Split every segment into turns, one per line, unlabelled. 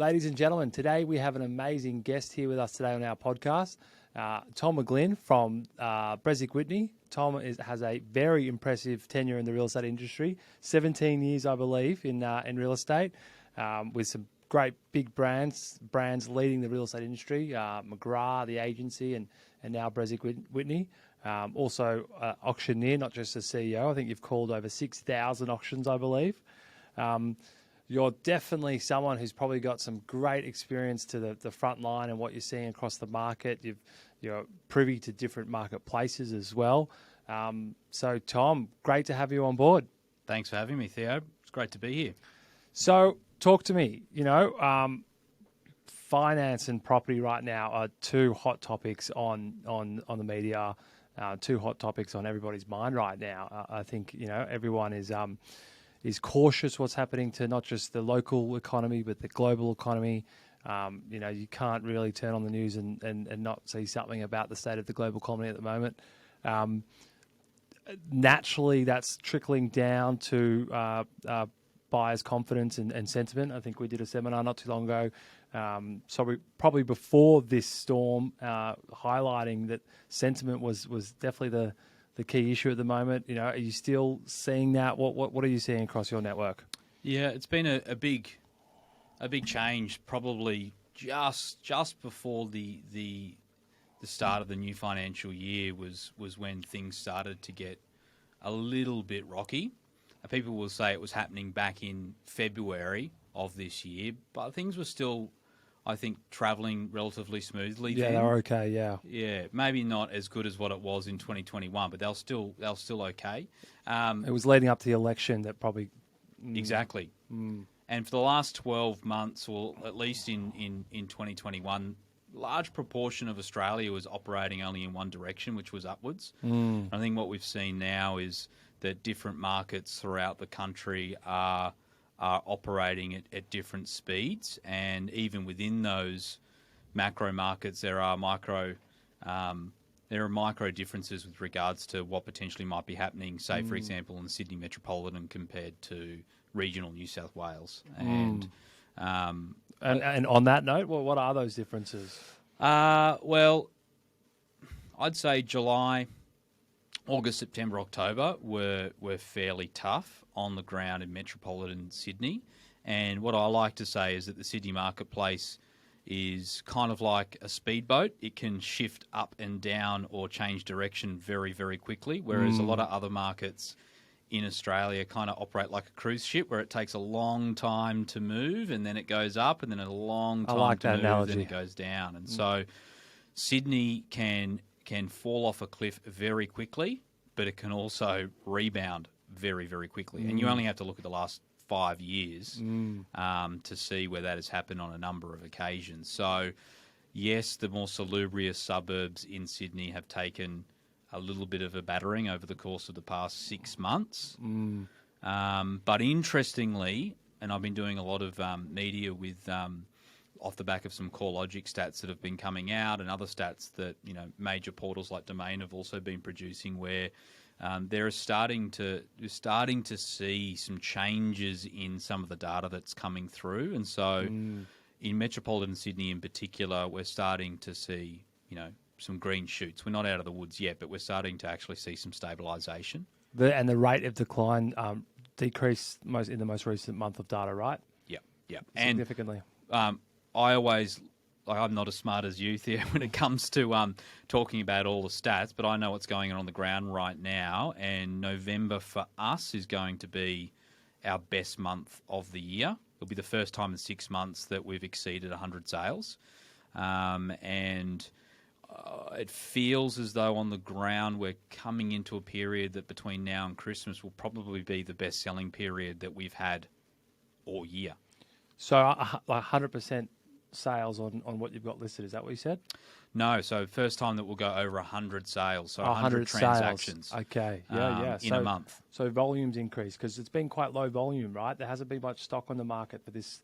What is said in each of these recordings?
Ladies and gentlemen, today we have an amazing guest here with us today on our podcast, Tom McGlynn from BresicWhitney. Tom has a very impressive tenure in the real estate industry, 17 years, I believe, in real estate, with some great big brands leading the real estate industry, McGrath, the agency, and now BresicWhitney. Also auctioneer, not just a CEO. I think you've called over 6,000 auctions, I believe. You're definitely someone who's probably got some great experience to the front line and what you're seeing across the market. You're privy to different marketplaces as well. So, Tom, great to have you on board.
Thanks for having me, Theo. It's great to be here.
So, talk to me. Finance and property right now are two hot topics on the media, two hot topics on everybody's mind right now. I think, everyone is cautious what's happening to not just the local economy, but the global economy. You can't really turn on the news and not see something about the state of the global economy at the moment. Naturally, that's trickling down to buyers' confidence and sentiment. I think we did a seminar not too long ago, probably before this storm, highlighting that sentiment was definitely the key issue at the moment. Are you still seeing that? What are you seeing across your network?
Yeah, it's been a big change. Probably just before the start of the new financial year was when things started to get a little bit rocky. People will say it was happening back in February of this year, but things were still, I think, travelling relatively smoothly.
Yeah, they were okay. Yeah,
yeah, maybe not as good as what it was in 2021, but they're still okay.
It was leading up to the election that probably
exactly. And for the last 12 months, or at least in 2021, large proportion of Australia was operating only in one direction, which was upwards. I think what we've seen now is that different markets throughout the country are operating at different speeds, and even within those macro markets, there are micro differences with regards to what potentially might be happening. Say, for example, in the Sydney metropolitan compared to regional New South Wales, and
on that note, what are those differences?
Well, I'd say July, August, September, October were fairly tough on the ground in metropolitan Sydney. And what I like to say is that the Sydney marketplace is kind of like a speedboat. It can shift up and down or change direction very, very quickly, whereas a lot of other markets in Australia kind of operate like a cruise ship, where it takes a long time to move and then it goes up, and then a long time to move and then it goes down. And so Sydney can fall off a cliff very quickly, but it can also rebound very, very quickly. And you only have to look at the last 5 years to see where that has happened on a number of occasions. So, yes, the more salubrious suburbs in Sydney have taken a little bit of a battering over the course of the past 6 months. But interestingly, and I've been doing a lot of media with off the back of some CoreLogic stats that have been coming out, and other stats that major portals like Domain have also been producing, where they're starting to see some changes in some of the data that's coming through. And so in metropolitan Sydney in particular, we're starting to see some green shoots. We're not out of the woods yet, but we're starting to actually see some stabilisation.
And the rate of decline decreased in the most recent month of data, right?
Yeah,
significantly.
And I'm not as smart as you, Theo, when it comes to talking about all the stats, but I know what's going on the ground right now. And November for us is going to be our best month of the year. It'll be the first time in 6 months that we've exceeded 100 sales, and it feels as though on the ground we're coming into a period that between now and Christmas will probably be the best selling period that we've had all year.
So 100% sales on what you've got listed, is that what you said?
No, so first time that we'll go over 100 sales, so 100 transactions.
Sales. Okay, yeah.
In a month.
So volumes increase, because it's been quite low volume, right? There hasn't been much stock on the market for this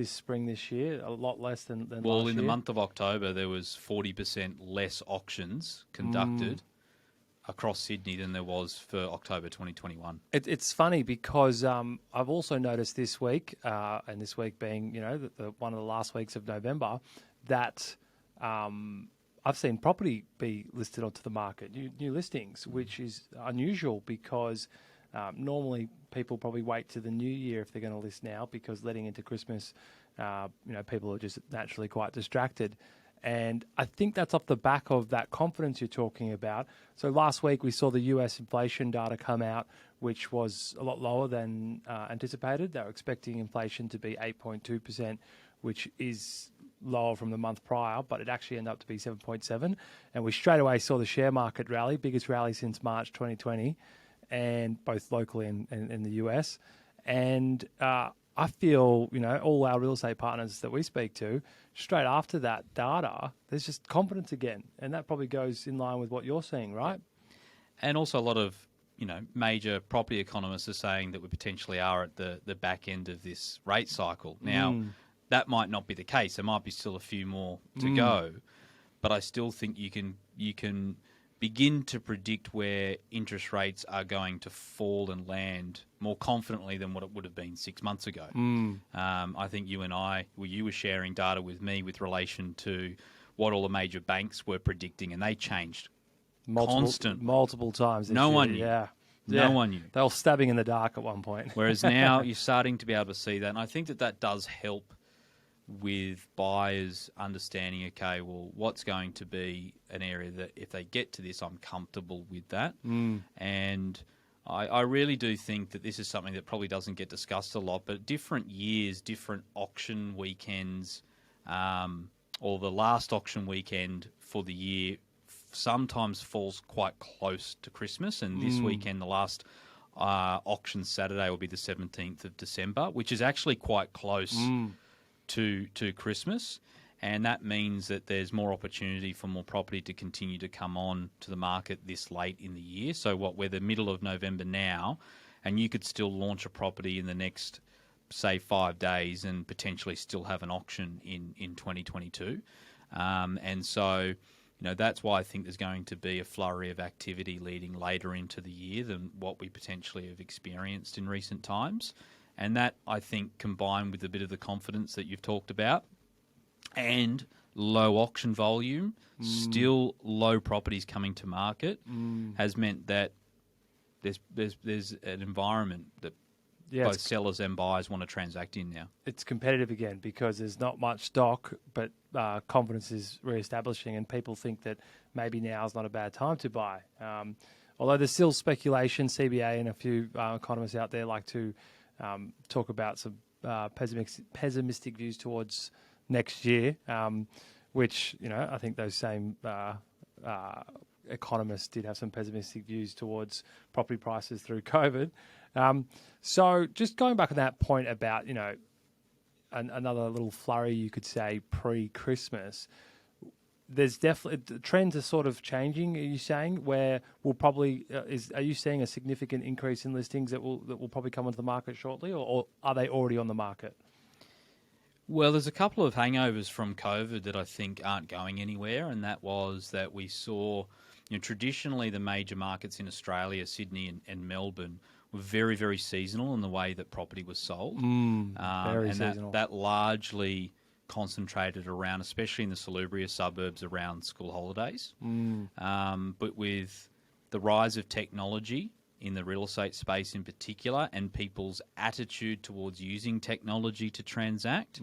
spring this year, a lot less than last year.
Well, in the month of October, there was 40% less auctions conducted across Sydney than there was for October 2021.
It's funny because I've also noticed this week, and this week being, one of the last weeks of November, that I've seen property be listed onto the market, new listings, which is unusual because normally people probably wait to the new year if they're going to list now, because letting into Christmas, people are just naturally quite distracted. And I think that's off the back of that confidence you're talking about. So last week we saw the US inflation data come out, which was a lot lower than anticipated. They were expecting inflation to be 8.2%, which is lower from the month prior, but it actually ended up to be 7.7. And we straight away saw the share market rally, biggest rally since March 2020, and both locally and in the US. And I feel, all our real estate partners that we speak to, straight after that data, there's just confidence again. And that probably goes in line with what you're seeing, right?
And also a lot of, major property economists are saying that we potentially are at the back end of this rate cycle. Now, that might not be the case. There might be still a few more to go. But I still think you can begin to predict where interest rates are going to fall and land more confidently than what it would have been 6 months ago. I think you were sharing data with me with relation to what all the major banks were predicting, and they changed
multiple times.
No one knew.
Yeah.
No one knew.
They were stabbing in the dark at one point.
Whereas now you're starting to be able to see that, and I think that does help with buyers understanding, okay, well, what's going to be an area that if they get to this, I'm comfortable with that. And I really do think that this is something that probably doesn't get discussed a lot, but different years, different auction weekends, or the last auction weekend for the year sometimes falls quite close to Christmas. And this weekend, the last auction Saturday will be the 17th of December, which is actually quite close to Christmas, and that means that there's more opportunity for more property to continue to come on to the market this late in the year. So we're the middle of November now, and you could still launch a property in the next, say, 5 days and potentially still have an auction in 2022. And so, that's why I think there's going to be a flurry of activity leading later into the year than what we potentially have experienced in recent times. And that, I think, combined with a bit of the confidence that you've talked about and low auction volume, still low properties coming to market, has meant that there's an environment that both sellers and buyers want to transact in now.
It's competitive again because there's not much stock, but confidence is reestablishing, and people think that maybe now is not a bad time to buy. Although there's still speculation, CBA and a few economists out there like to talk about some pessimistic views towards next year, which, I think those same economists did have some pessimistic views towards property prices through COVID. So just going back on that point about, another little flurry, you could say, pre-Christmas, there's definitely trends are sort of changing. Are you saying where we'll probably are you seeing a significant increase in listings that will probably come onto the market shortly, or are they already on the market?
Well, there's a couple of hangovers from COVID that I think aren't going anywhere, and that was that we saw, traditionally the major markets in Australia, Sydney and Melbourne, were very, very seasonal in the way that property was sold.
Very seasonal.
That largely concentrated around, especially in the salubrious suburbs, around school holidays. But with the rise of technology in the real estate space in particular, and people's attitude towards using technology to transact,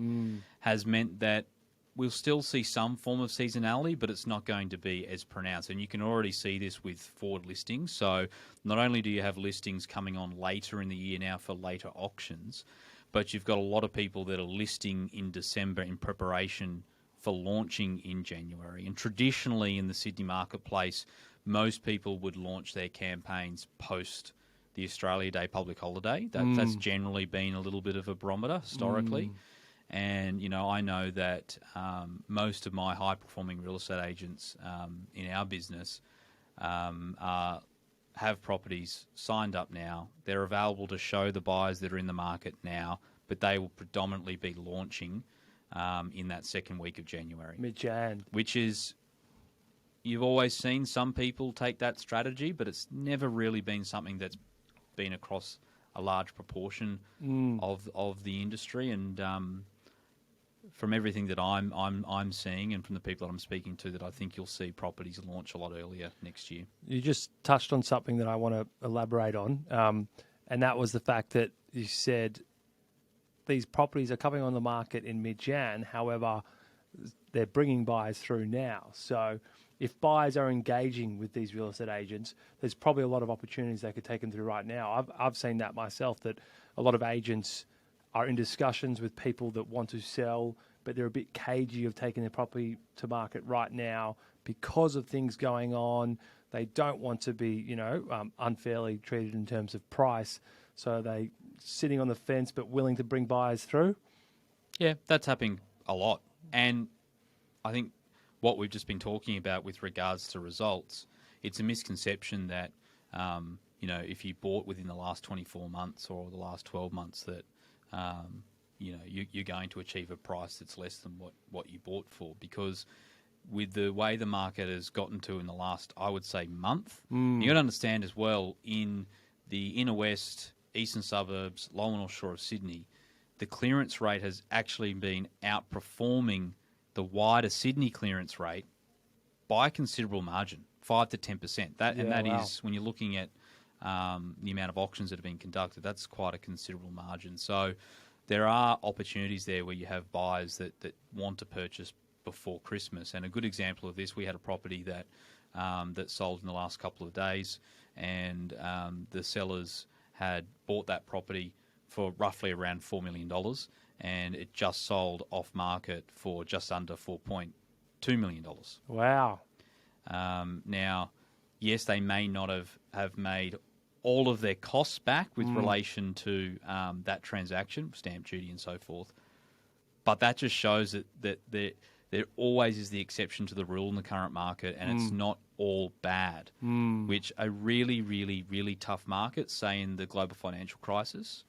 has meant that we'll still see some form of seasonality, but it's not going to be as pronounced. And you can already see this with forward listings. So not only do you have listings coming on later in the year now for later auctions, but you've got a lot of people that are listing in December in preparation for launching in January. And traditionally in the Sydney marketplace, most people would launch their campaigns post the Australia Day public holiday. That's generally been a little bit of a barometer historically. And, I know that most of my high-performing real estate agents in our business have properties signed up now. They're available to show the buyers that are in the market now, but they will predominantly be launching in that second week of January.
Mid-Jan.
Which is you've always seen some people take that strategy, but it's never really been something that's been across a large proportion of the industry. And from everything that I'm seeing, and from the people that I'm speaking to, that I think you'll see properties launch a lot earlier next year.
You just touched on something that I want to elaborate on, and that was the fact that you said these properties are coming on the market in mid-Jan. However, they're bringing buyers through now. So if buyers are engaging with these real estate agents, there's probably a lot of opportunities they could take them through right now. I've seen that myself, that a lot of agents are in discussions with people that want to sell, but they're a bit cagey of taking their property to market right now because of things going on. They don't want to be, unfairly treated in terms of price. So they sitting on the fence but willing to bring buyers through.
Yeah, that's happening a lot. And I think what we've just been talking about with regards to results, it's a misconception that, if you bought within the last 24 months or the last 12 months that, you're going to achieve a price that's less than what you bought for. Because with the way the market has gotten to in the last, I would say, month, you got to understand as well, in the inner west, eastern suburbs, lower north shore of Sydney, the clearance rate has actually been outperforming the wider Sydney clearance rate by a considerable margin, 5 to 10%. That is, when you're looking at the amount of auctions that have been conducted, that's quite a considerable margin. So there are opportunities there where you have buyers that want to purchase before Christmas. And a good example of this, we had a property that sold in the last couple of days, and the sellers had bought that property for roughly around $4 million, and it just sold off market for just under $4.2 million.
Wow.
Now, yes, they may not have made all of their costs back with relation to that transaction, stamp duty and so forth, but that just shows that there always is the exception to the rule in the current market, and it's not all bad, which a really, really, really tough market, say in the global financial crisis,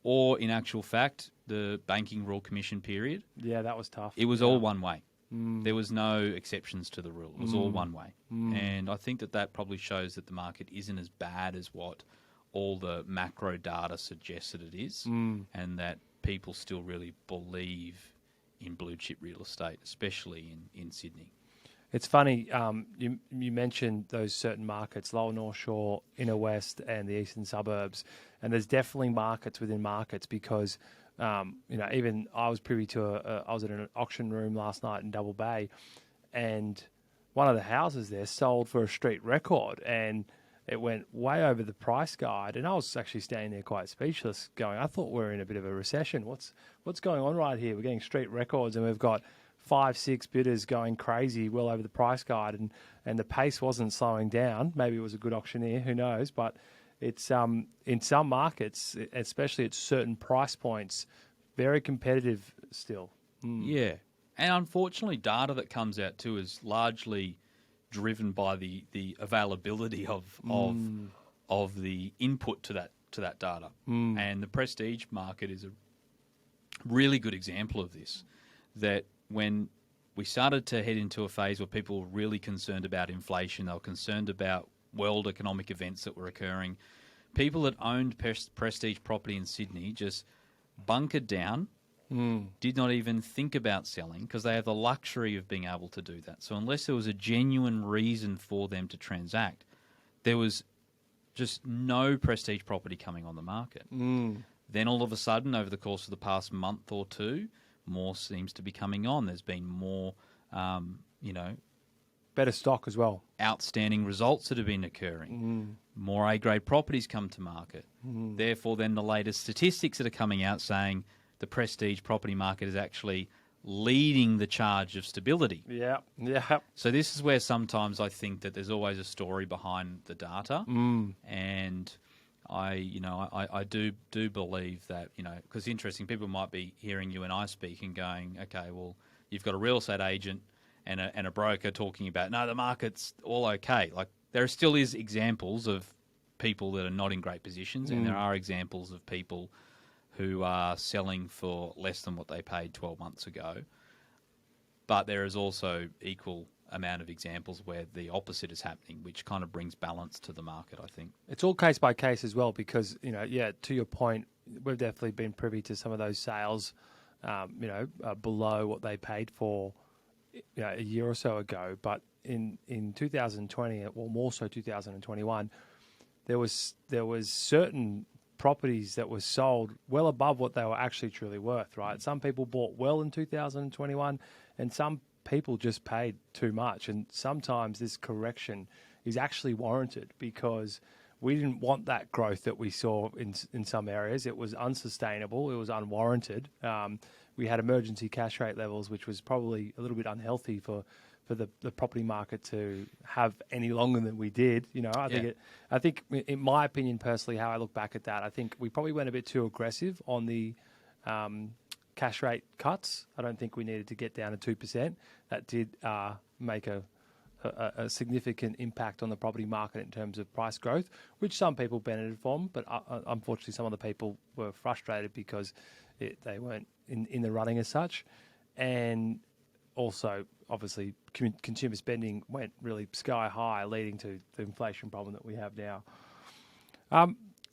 or in actual fact, the Banking Royal Commission period.
Yeah, that was tough.
It was all one way. There was no exceptions to the rule. It was all one way. And I think that probably shows that the market isn't as bad as what all the macro data suggests that it is, and that people still really believe in blue chip real estate, especially in Sydney.
It's funny, you mentioned those certain markets, Lower North Shore, Inner West, and the eastern suburbs, and there's definitely markets within markets because, even I was privy to I was at an auction room last night in Double Bay, and one of the houses there sold for a street record, and it went way over the price guide, and I was actually standing there quite speechless, going, I thought we were in a bit of a recession. What's going on right here? We're getting street records, and we've got 5-6 bidders going crazy well over the price guide, and the pace wasn't slowing down. Maybe it was a good auctioneer, who knows? But it's in some markets, especially at certain price points, very competitive still.
Yeah, and unfortunately, data that comes out too is largely driven by the availability of the input to that data, and the prestige market is a really good example of this. That when we started to head into a phase where people were really concerned about inflation, they were concerned about world economic events that were occurring, people that owned prestige property in Sydney just bunkered down, did not even think about selling because they have the luxury of being able to do that. So unless there was a genuine reason for them to transact, there was just no prestige property coming on the market. Then all of a sudden, over the course of the past month or two, more seems to be coming on. There's been more,
Better stock as well.
Outstanding results that have been occurring. More A-grade properties come to market. Therefore, then the latest statistics that are coming out saying the prestige property market is actually leading the charge of stability.
Yeah.
So this is where sometimes I think that there's always a story behind the data, and I do believe that, because it's interesting, people might be hearing you and I speak and going, okay, well, you've got a real estate agent and a broker talking about, no, the market's all okay. Like, there still is examples of people that are not in great positions, and there are examples of people who are selling for less than what they paid 12 months ago. But there is also equal amount of examples where the opposite is happening, which kind of brings balance to the market, I think.
It's all case by case as well because, to your point, we've definitely been privy to some of those sales, below what they paid for, a year or so ago. But in 2020, or more so 2021, there was certain properties that were sold well above what they were actually truly worth, right? Some people bought well in 2021 and some people just paid too much. And sometimes this correction is actually warranted because we didn't want that growth that we saw in some areas. It was unsustainable. It was unwarranted. We had emergency cash rate levels, which was probably a little bit unhealthy for the property market to have any longer than we did. I think in my opinion, personally, how I look back at that, I think we probably went a bit too aggressive on the cash rate cuts. I don't think we needed to get down to 2%. That did make a significant impact on the property market in terms of price growth, which some people benefited from, but unfortunately some of the people were frustrated because they weren't in the running as such. And also, obviously, consumer spending went really sky high, leading to the inflation problem that we have now.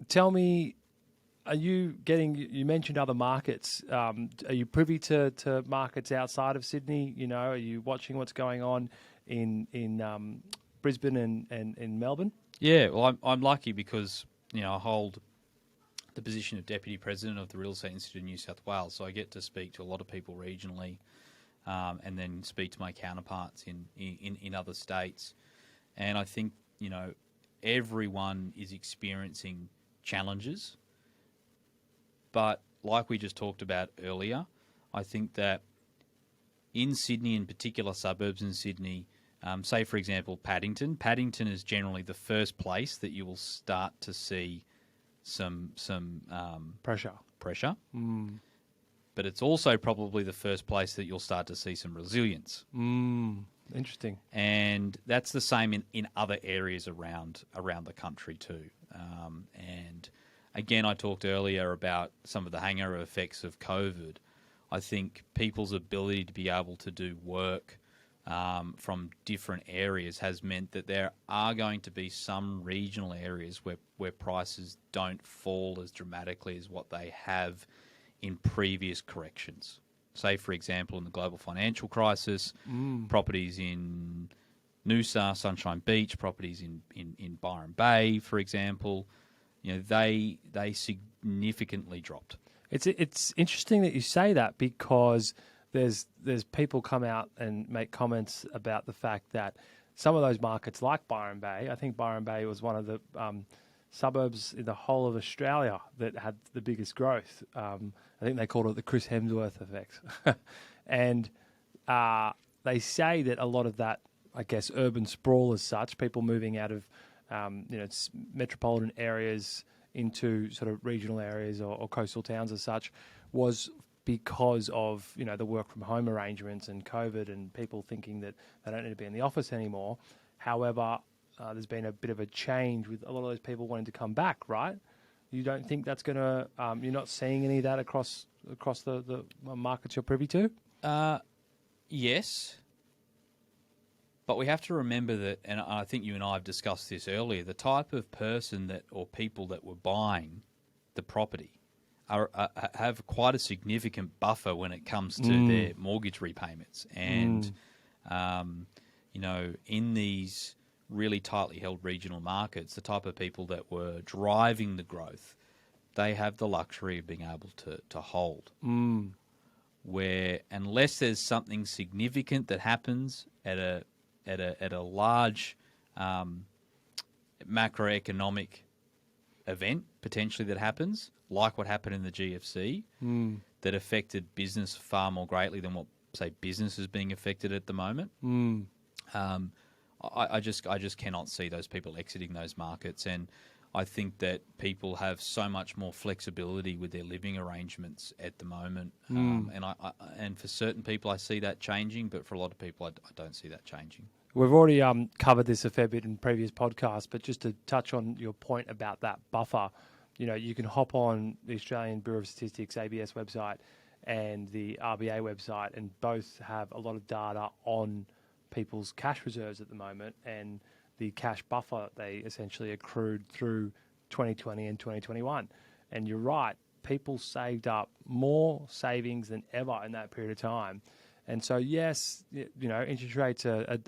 Tell me, you mentioned other markets. Are you privy to markets outside of Sydney? Are you watching what's going on in Brisbane and in Melbourne?
Yeah, well, I'm lucky because I hold the position of Deputy President of the Real Estate Institute of New South Wales, so I get to speak to a lot of people regionally, and then speak to my counterparts in other states. And I think everyone is experiencing challenges, but like we just talked about earlier, I think that in Sydney, in particular suburbs in Sydney, say for example Paddington is generally the first place that you will start to see some
pressure.
But it's also probably the first place that you'll start to see some resilience.
Interesting.
And that's the same in other areas around the country too. And again, I talked earlier about some of the hangover effects of COVID. I think people's ability to be able to do work from different areas has meant that there are going to be some regional areas where prices don't fall as dramatically as what they have in previous corrections. Say, for example, in the global financial crisis, properties in Noosa, Sunshine Beach, properties in Byron Bay, for example, they significantly dropped.
It's interesting that you say that because there's people come out and make comments about the fact that some of those markets like Byron Bay, I think Byron Bay was one of the suburbs in the whole of Australia that had the biggest growth. I think they called it the Chris Hemsworth effect. And they say that a lot of that, I guess, urban sprawl as such, people moving out of metropolitan areas into sort of regional areas or coastal towns as such, was because of the work from home arrangements and COVID and people thinking that they don't need to be in the office anymore. However, there's been a bit of a change with a lot of those people wanting to come back, right? You don't think that's going to? You're not seeing any of that across the markets you're privy to?
Yes. But we have to remember that, and I think you and I have discussed this earlier, the type of person or people that were buying the property have quite a significant buffer when it comes to their mortgage repayments. And, in these really tightly held regional markets, the type of people that were driving the growth, they have the luxury of being able to hold. Where unless there's something significant that happens at a large macroeconomic event potentially that happens, like what happened in the GFC, that affected business far more greatly than what, say, business is being affected at the moment. I just cannot see those people exiting those markets, and I think that people have so much more flexibility with their living arrangements at the moment, and for certain people I see that changing, but for a lot of people I don't see that changing.
We've already covered this a fair bit in previous podcasts, but just to touch on your point about that buffer, you can hop on the Australian Bureau of Statistics ABS website and the RBA website, and both have a lot of data on people's cash reserves at the moment and the cash buffer they essentially accrued through 2020 and 2021. And you're right, people saved up more savings than ever in that period of time. And so, yes, interest rates are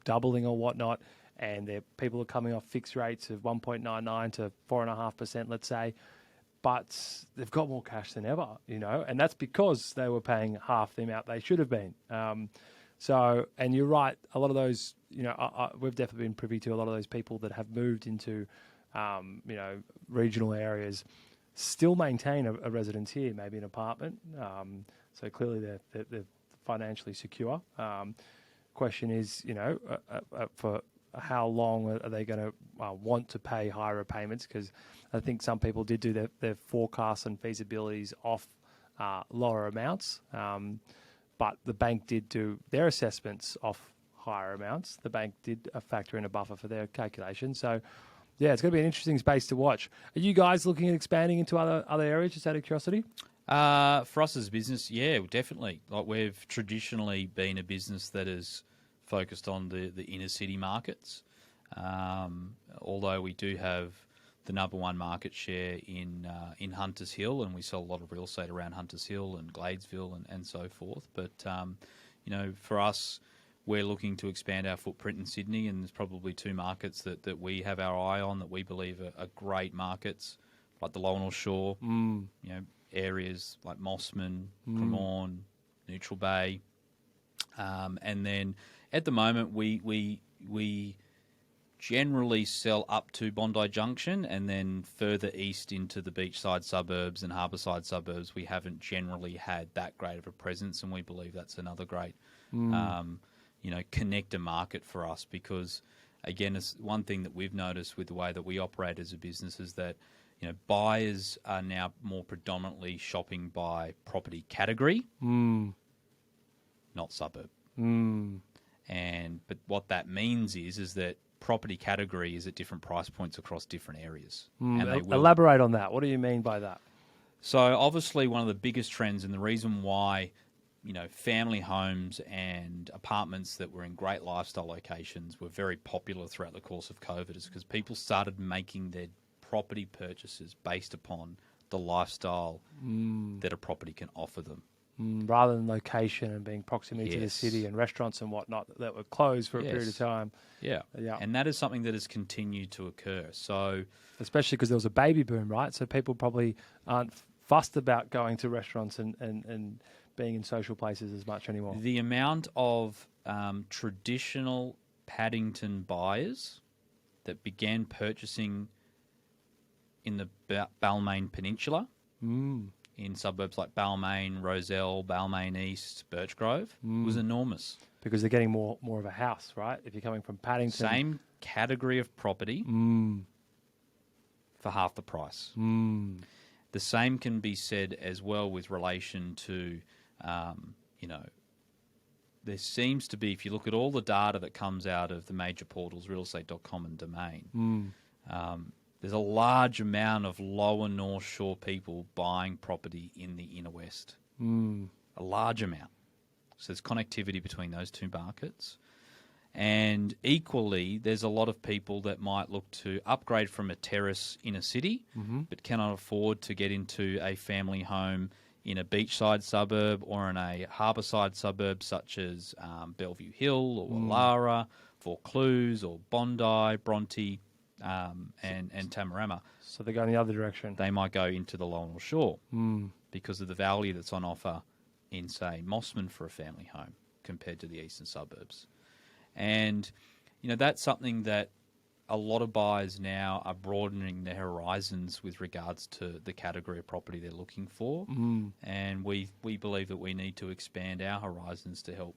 doubling or whatnot, and people are coming off fixed rates of 1.99 to 4.5%, let's say, but they've got more cash than ever, and that's because they were paying half the amount they should have been. So, and you're right, a lot of those, we've definitely been privy to a lot of those people that have moved into, regional areas, still maintain a residence here, maybe an apartment. So clearly they're financially secure. Question is, for how long are they going to want to pay higher repayments? Because I think some people did do their forecasts and feasibilities off lower amounts, but the bank did do their assessments off higher amounts. The bank did factor in a buffer for their calculation. So, yeah, it's going to be an interesting space to watch. Are you guys looking at expanding into other areas, just out of curiosity?
For us as a business, yeah, definitely. Like, we've traditionally been a business that is focused on the inner city markets, although we do have the number one market share in Hunters Hill, and we sell a lot of real estate around Hunters Hill and Gladesville and so forth. But, for us, we're looking to expand our footprint in Sydney, and there's probably two markets that we have our eye on that we believe are great markets, like the Lower North Shore, areas like Mossman, Cremorne, Neutral Bay. And then at the moment, we generally sell up to Bondi Junction, and then further east into the beachside suburbs and harbourside suburbs, we haven't generally had that great of a presence, and we believe that's another great connector market for us, because, again, it's one thing that we've noticed with the way that we operate as a business is that, buyers are now more predominantly shopping by property category, not suburb. But what that means is that property category is at different price points across different areas. And they will
elaborate on that. What do you mean by that?
So obviously one of the biggest trends, and the reason why family homes and apartments that were in great lifestyle locations were very popular throughout the course of COVID, is because people started making their property purchases based upon the lifestyle that a property can offer them.
Rather than location and being proximity to the city and restaurants and whatnot that were closed for a period of time.
Yeah. And that is something that has continued to occur. So,
especially because there was a baby boom, right? So people probably aren't fussed about going to restaurants and being in social places as much anymore.
The amount of traditional Paddington buyers that began purchasing in the Balmain Peninsula, in suburbs like Balmain, Rozelle, Balmain East, Birchgrove, was enormous.
Because they're getting more of a house, right? If you're coming from Paddington.
Same category of property for half the price. The same can be said as well with relation to, there seems to be, if you look at all the data that comes out of the major portals, realestate.com and Domain, there's a large amount of lower North Shore people buying property in the inner west. A large amount. So there's connectivity between those two markets. And equally, there's a lot of people that might look to upgrade from a terrace in a city, but cannot afford to get into a family home in a beachside suburb or in a harbourside suburb such as Bellevue Hill or Lara, Vaucluse or Bondi, Bronte, and Tamarama.
So they're going the other direction.
They might go into the Lower North Shore because of the value that's on offer in, say, Mossman for a family home compared to the eastern suburbs. And, that's something that a lot of buyers now are broadening their horizons with regards to the category of property they're looking for. And we believe that we need to expand our horizons to help,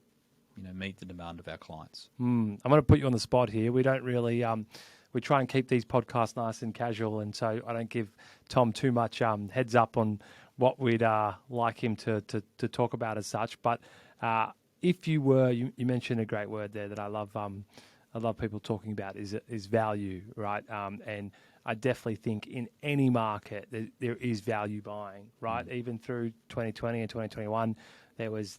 meet the demand of our clients.
I'm going to put you on the spot here. We don't really... we try and keep these podcasts nice and casual, and so I don't give Tom too much heads up on what we'd like him to talk about as such. But if you were, you mentioned a great word there that I love people talking about is value, right? And I definitely think in any market there is value buying, right? Even through 2020 and 2021,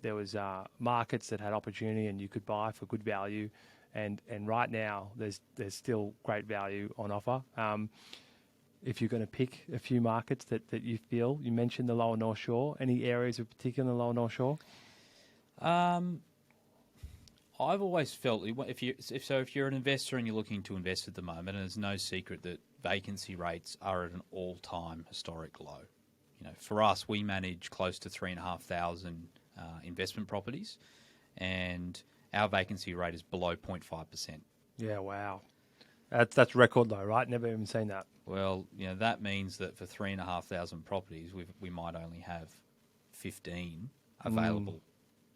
there was markets that had opportunity and you could buy for good value, and right now there's still great value on offer. If you're going to pick a few markets that you feel, you mentioned the Lower North Shore. Any areas of particular in the Lower North Shore?
I've always felt if you're an investor and you're looking to invest at the moment, and there's no secret that vacancy rates are at an all-time historic low. For us, we manage close to 3,500 investment properties, and our vacancy rate is below 0.5%.
Yeah, wow. That's record low, right? Never even seen that.
Well, that means that for 3,500 properties, we might only have 15 available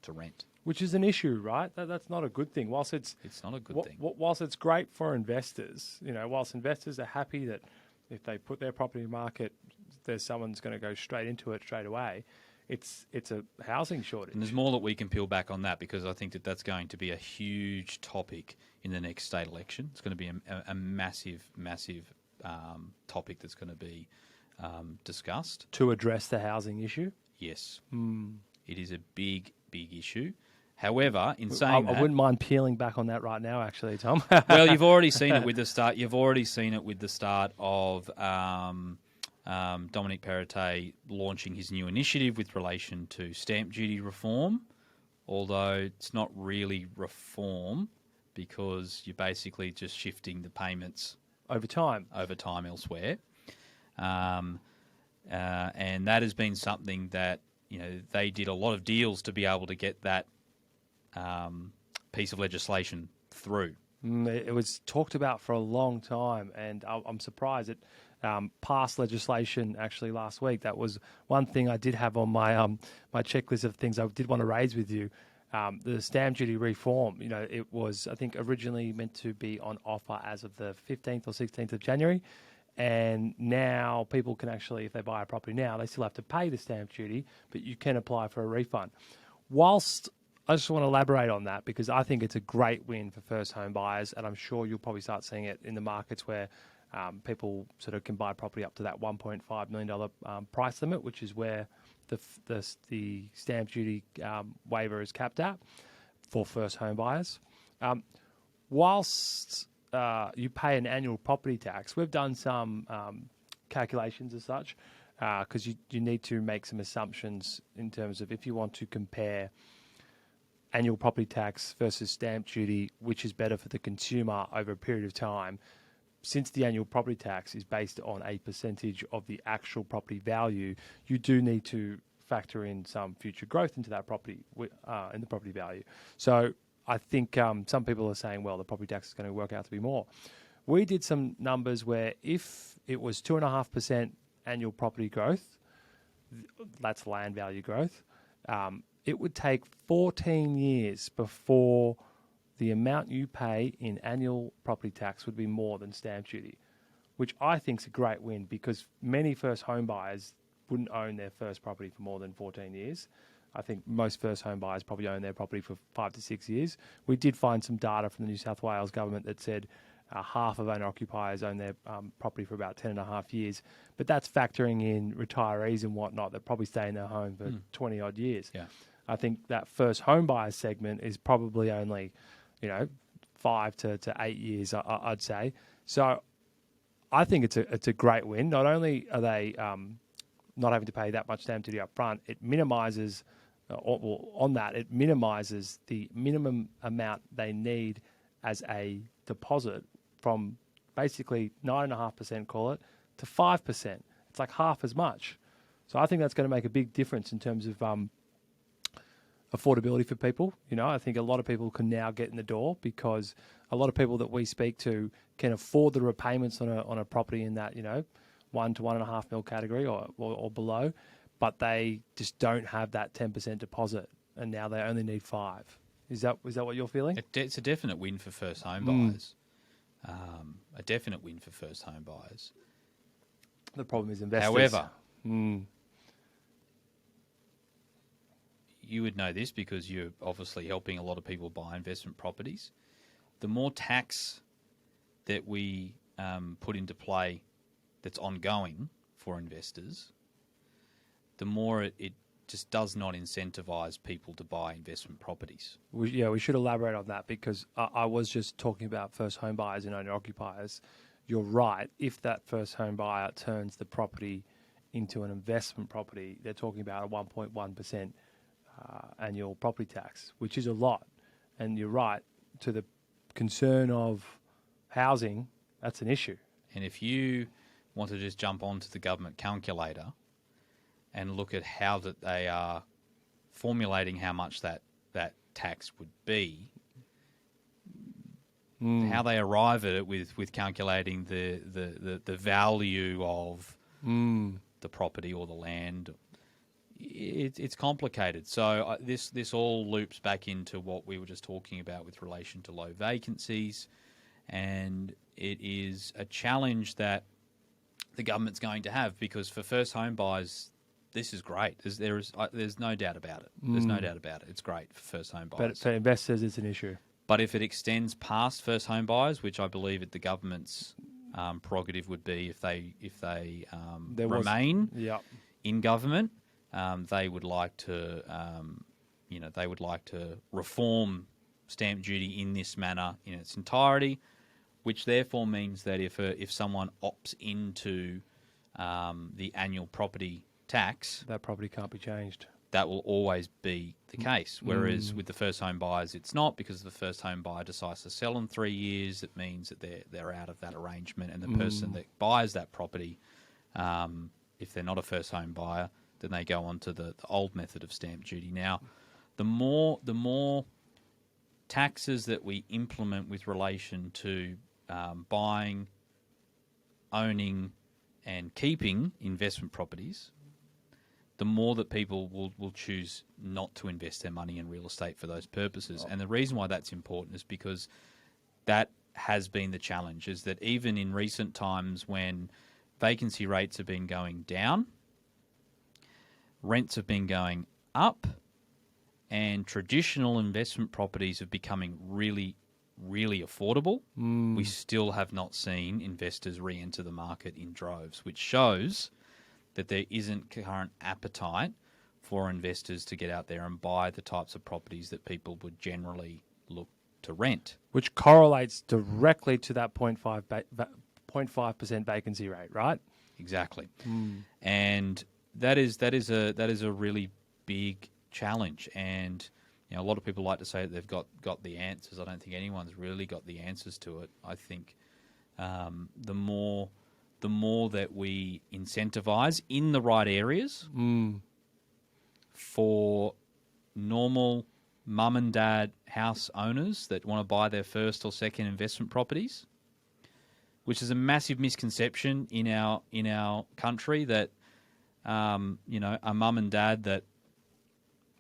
to rent.
Which is an issue, right? That's not a good thing. Whilst it's
not a good thing.
Whilst it's great for investors, whilst investors are happy that if they put their property market, there's someone's going to go straight into it straight away. It's a housing shortage.
And there's more that we can peel back on that, because I think that's going to be a huge topic in the next state election. It's going to be a massive topic that's going to be discussed.
To address the housing issue?
Yes. It is a big issue. However, in saying that,
I wouldn't mind peeling back on that right now, actually, Tom.
Well, you've already seen it with the start. You've already seen it with the start of Dominic Perrottet launching his new initiative with relation to stamp duty reform, although it's not really reform, because you're basically just shifting the payments
over time
elsewhere. And that has been something that, they did a lot of deals to be able to get that piece of legislation through.
It was talked about for a long time, and I'm surprised it passed legislation actually last week. That was one thing I did have on my my checklist of things I did want to raise with you. The stamp duty reform, it was, I think, originally meant to be on offer as of the 15th or 16th of January. And now people can actually, if they buy a property now, they still have to pay the stamp duty, but you can apply for a refund. Whilst I just want to elaborate on that, because I think it's a great win for first home buyers, and I'm sure you'll probably start seeing it in the markets where people sort of can buy property up to that $1.5 million price limit, which is where the stamp duty waiver is capped at for first home buyers. Whilst you pay an annual property tax, we've done some calculations as such, because you need to make some assumptions in terms of if you want to compare annual property tax versus stamp duty, which is better for the consumer over a period of time. Since the annual property tax is based on a percentage of the actual property value, you do need to factor in some future growth into that property, in the property value. So I think some people are saying, well, the property tax is going to work out to be more. We did some numbers where if it was 2.5% annual property growth, that's land value growth, it would take 14 years before the amount you pay in annual property tax would be more than stamp duty, which I think is a great win, because many first home buyers wouldn't own their first property for more than 14 years. I think most first home buyers probably own their property for 5 to 6 years. We did find some data from the New South Wales government that said half of owner-occupiers own their property for about 10.5 years, but that's factoring in retirees and whatnot that probably stay in their home for 20-odd years.
Yeah.
I think that first home buyer segment is probably only 5 to 8 years, I'd say. So I think it's a great win. Not only are they not having to pay that much stamp duty up front, it minimises, it minimises the minimum amount they need as a deposit from basically 9.5%, call it, to 5%. It's like half as much. So I think that's going to make a big difference in terms of affordability for people. I think a lot of people can now get in the door, because a lot of people that we speak to can afford the repayments on a property in that 1 to 1.5 mil category or below, but they just don't have that 10% deposit, and now they only need 5. Is that what you're feeling?
It's a definite win for first home buyers. A definite win for first home buyers.
The problem is investors.
However, you would know this because you're obviously helping a lot of people buy investment properties. The more tax that we put into play that's ongoing for investors, the more it just does not incentivize people to buy investment properties.
We should elaborate on that, because I was just talking about first home buyers and owner occupiers. You're right. If that first home buyer turns the property into an investment property, they're talking about a 1.1% annual property tax, which is a lot. And you're right, to the concern of housing, that's an issue.
And if you want to just jump onto the government calculator and look at how that they are formulating how much that tax would be, how they arrive at it with calculating the value of the property or the land, it's complicated. So this all loops back into what we were just talking about with relation to low vacancies, and it is a challenge that the government's going to have, because for first home buyers, this is great. There's no doubt about it. There's no doubt about it. It's great for first home buyers.
But for investors, it's an issue.
But if it extends past first home buyers, which I believe at the government's prerogative would be if they remain in government, they would like to reform stamp duty in this manner in its entirety, which therefore means that if someone opts into the annual property tax,
that property can't be changed.
That will always be the case. Whereas with the first home buyers, it's not, because the first home buyer decides to sell in 3 years. It means that they're out of that arrangement, and the person that buys that property, if they're not a first home buyer, then they go on to the old method of stamp duty. Now, the more taxes that we implement with relation to buying, owning, and keeping investment properties, the more that people will choose not to invest their money in real estate for those purposes. And the reason why that's important is because that has been the challenge, is that even in recent times when vacancy rates have been going down, rents have been going up, and traditional investment properties are becoming really, really affordable, we still have not seen investors re-enter the market in droves, which shows that there isn't current appetite for investors to get out there and buy the types of properties that people would generally look to rent.
Which correlates directly to that 0.5% vacancy rate, right?
Exactly. And that is a really big challenge. And a lot of people like to say that they've got the answers. I don't think anyone's really got the answers to it. I think the more that we incentivize in the right areas for normal mum and dad house owners that want to buy their first or second investment properties, which is a massive misconception in our country, that a mum and dad that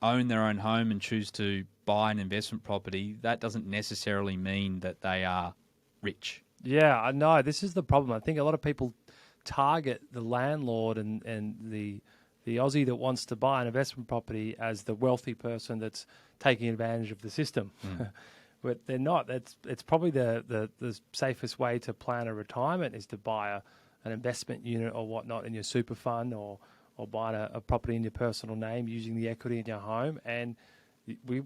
own their own home and choose to buy an investment property, that doesn't necessarily mean that they are rich.
Yeah, I know. This is the problem. I think a lot of people target the landlord and the Aussie that wants to buy an investment property as the wealthy person that's taking advantage of the system. But they're not. It's probably the safest way to plan a retirement is to buy an investment unit or whatnot in your super fund, or buying a property in your personal name using the equity in your home. And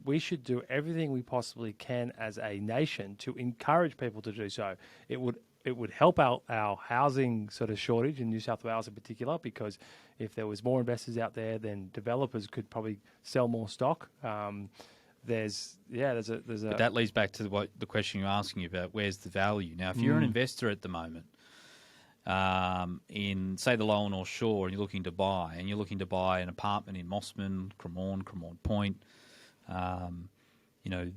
we should do everything we possibly can as a nation to encourage people to do so. It would help out our housing sort of shortage in New South Wales in particular, because if there was more investors out there, then developers could probably sell more stock. There's a.
But that leads back to the question you're asking about. Where's the value? Now, if you're an investor at the moment, in say the Lower North Shore, and you're looking to buy an apartment in Mossman, Cremorne Point,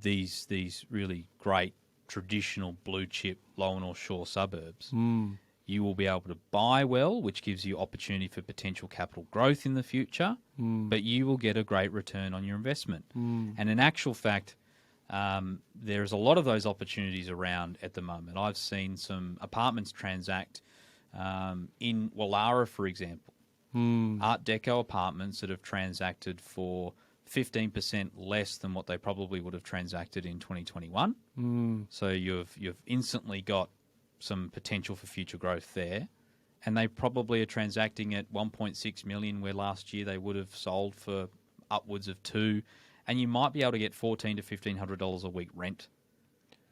these really great traditional blue chip Lower North Shore suburbs, you will be able to buy well, which gives you opportunity for potential capital growth in the future, but you will get a great return on your investment. And in actual fact, there's a lot of those opportunities around at the moment. I've seen some apartments transact in Wallara, for example, Art Deco apartments that have transacted for 15% less than what they probably would have transacted in 2021. So you've instantly got some potential for future growth there, and they probably are transacting at 1.6 million, where last year they would have sold for upwards of $2, and you might be able to get $1,400 to $1,500 a week rent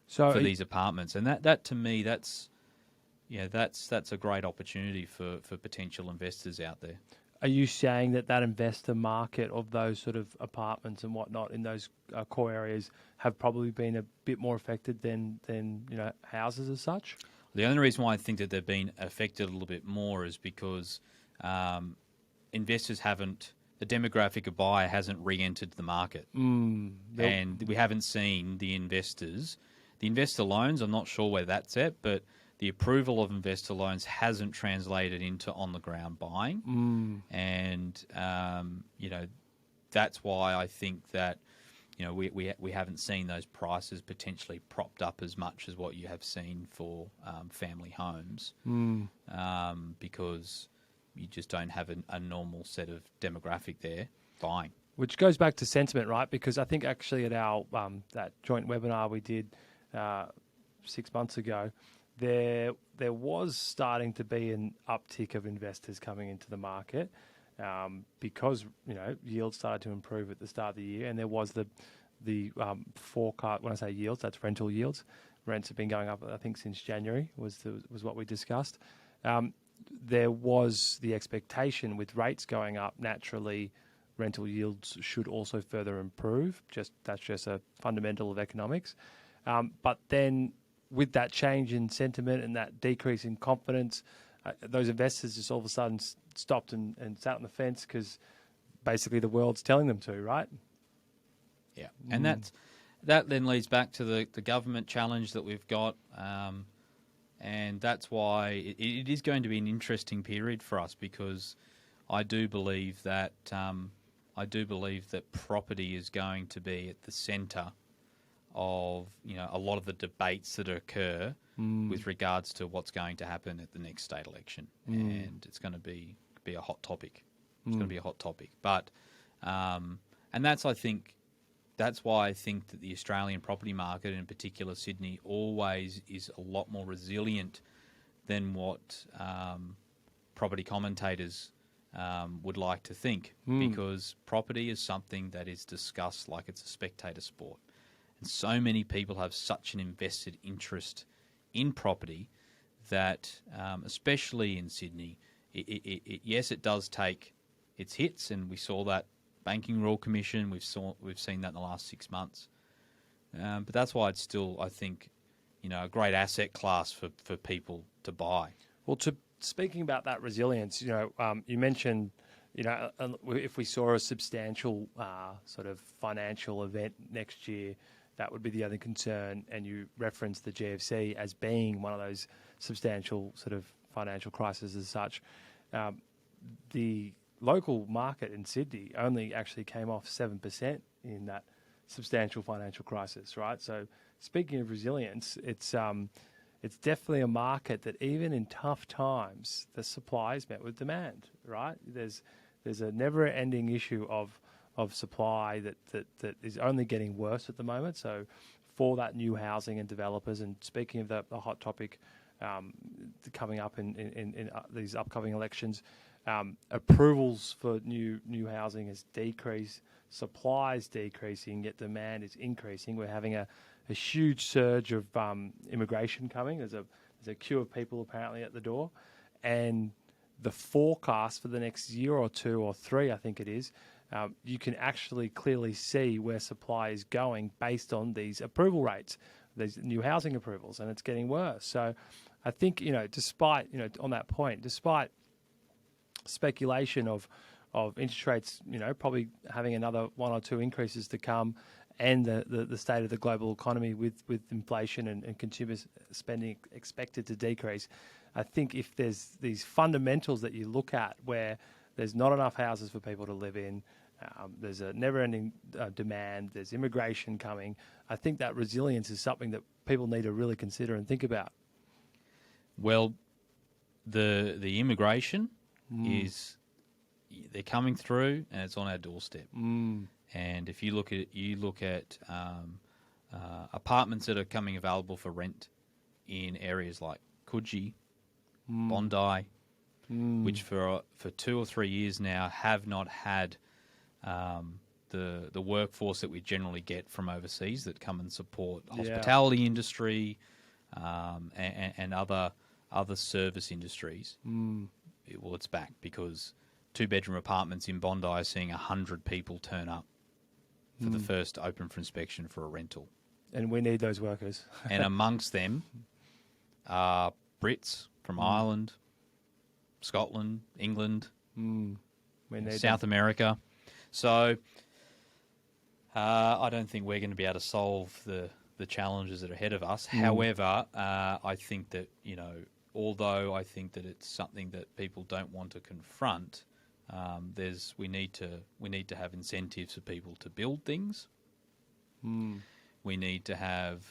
So
for these apartments. And that to me, that's a great opportunity for potential investors out there.
are you saying that investor market of those sort of apartments and whatnot in those core areas have probably been a bit more affected than houses as such?
The only reason why I think that they've been affected a little bit more is because investors the demographic of buyer hasn't re-entered the market. And we haven't seen the investor loans, I'm not sure where that's at, but the approval of investor loans hasn't translated into on-the-ground buying. And, that's why I think that, we haven't seen those prices potentially propped up as much as what you have seen for family homes, because you just don't have a normal set of demographic there buying.
Which goes back to sentiment, right? Because I think actually at our that joint webinar we did 6 months ago, there was starting to be an uptick of investors coming into the market because yields started to improve at the start of the year, and there was the forecast. When I say yields, that's rental yields. Rents have been going up, I think, since January was what we discussed. There was the expectation with rates going up, naturally rental yields should also further improve. That's just a fundamental of economics. But then with that change in sentiment and that decrease in confidence, those investors just all of a sudden stopped and sat on the fence because basically the world's telling them to, right?
Yeah, and that then leads back to the government challenge that we've got. And that's why it is going to be an interesting period for us, because I do believe that property is going to be at the centre of a lot of the debates that occur with regards to what's going to happen at the next state election, and it's going to be a hot topic. It's going to be a hot topic, but and that's why I think that the Australian property market, in particular Sydney, always is a lot more resilient than what property commentators would like to think, because property is something that is discussed like it's a spectator sport. And so many people have such an invested interest in property that, especially in Sydney, yes, it does take its hits, and we saw that Banking Royal Commission. We've seen that in the last 6 months, but that's why it's still, I think, a great asset class for people to buy.
Well, speaking about that resilience, you mentioned, if we saw a substantial sort of financial event next year, that would be the other concern. And you referenced the GFC as being one of those substantial sort of financial crises as such. The local market in Sydney only actually came off 7% in that substantial financial crisis, right? So speaking of resilience, it's definitely a market that even in tough times, the supply is met with demand, right? There's a never-ending issue of supply that is only getting worse at the moment. So for that new housing and developers, and speaking of the hot topic coming up in these upcoming elections, approvals for new housing has decreased, supply is decreasing, yet demand is increasing. We're having a huge surge of immigration coming. There's a queue of people apparently at the door, and the forecast for the next year or two or three, I think it is, you can actually clearly see where supply is going based on these approval rates, these new housing approvals, and it's getting worse. So I think, despite, on that point, despite speculation of interest rates, probably having another one or two increases to come, and the state of the global economy with inflation and consumer spending expected to decrease, I think if there's these fundamentals that you look at where there's not enough houses for people to live in, there's a never-ending demand, there's immigration coming, I think that resilience is something that people need to really consider and think about. Well,
the immigration is, they're coming through, and it's on our doorstep. And if you look at apartments that are coming available for rent in areas like Coogee, Bondi, which for 2 or 3 years now have not had the workforce that we generally get from overseas that come and support
Yeah.
hospitality industry and other service industries. It's back because 2-bedroom apartments in Bondi are seeing 100 people turn up for the first open for inspection for a rental.
And we need those workers.
And amongst them are Brits from Ireland, Scotland, England,
We need
South America. So I don't think we're going to be able to solve the challenges that are ahead of us. However, I think that, although I think that it's something that people don't want to confront, we need to have incentives for people to build things. We need to have,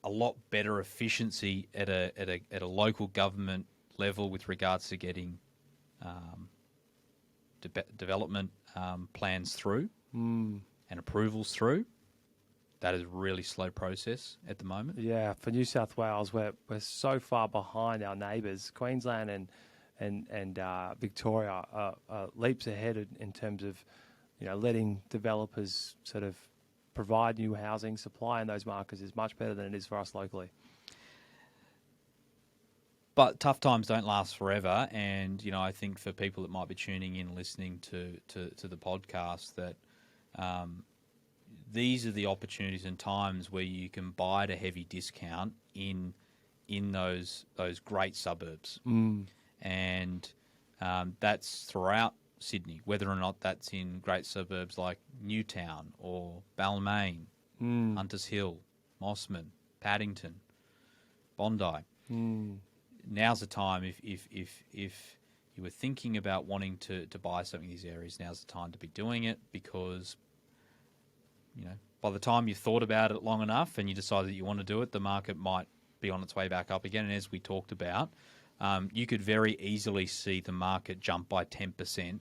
a lot better efficiency at a local government level with regards to getting development plans through and approvals through. That is a really slow process at the moment.
Yeah, for New South Wales, we're so far behind our neighbours. Queensland and Victoria are leaps ahead in terms of, letting developers sort of provide new housing. Supply in those markets is much better than it is for us locally.
But tough times don't last forever, and I think for people that might be tuning in, listening to the podcast, that these are the opportunities and times where you can buy at a heavy discount in those great suburbs, and that's throughout Sydney. Whether or not that's in great suburbs like Newtown or Balmain, Hunters Hill, Mossman, Paddington, Bondi. Now's the time. If you were thinking about wanting to buy something in these areas, now's the time to be doing it, because by the time you've thought about it long enough and you decide that you want to do it, the market might be on its way back up again. And as we talked about, you could very easily see the market jump by 10%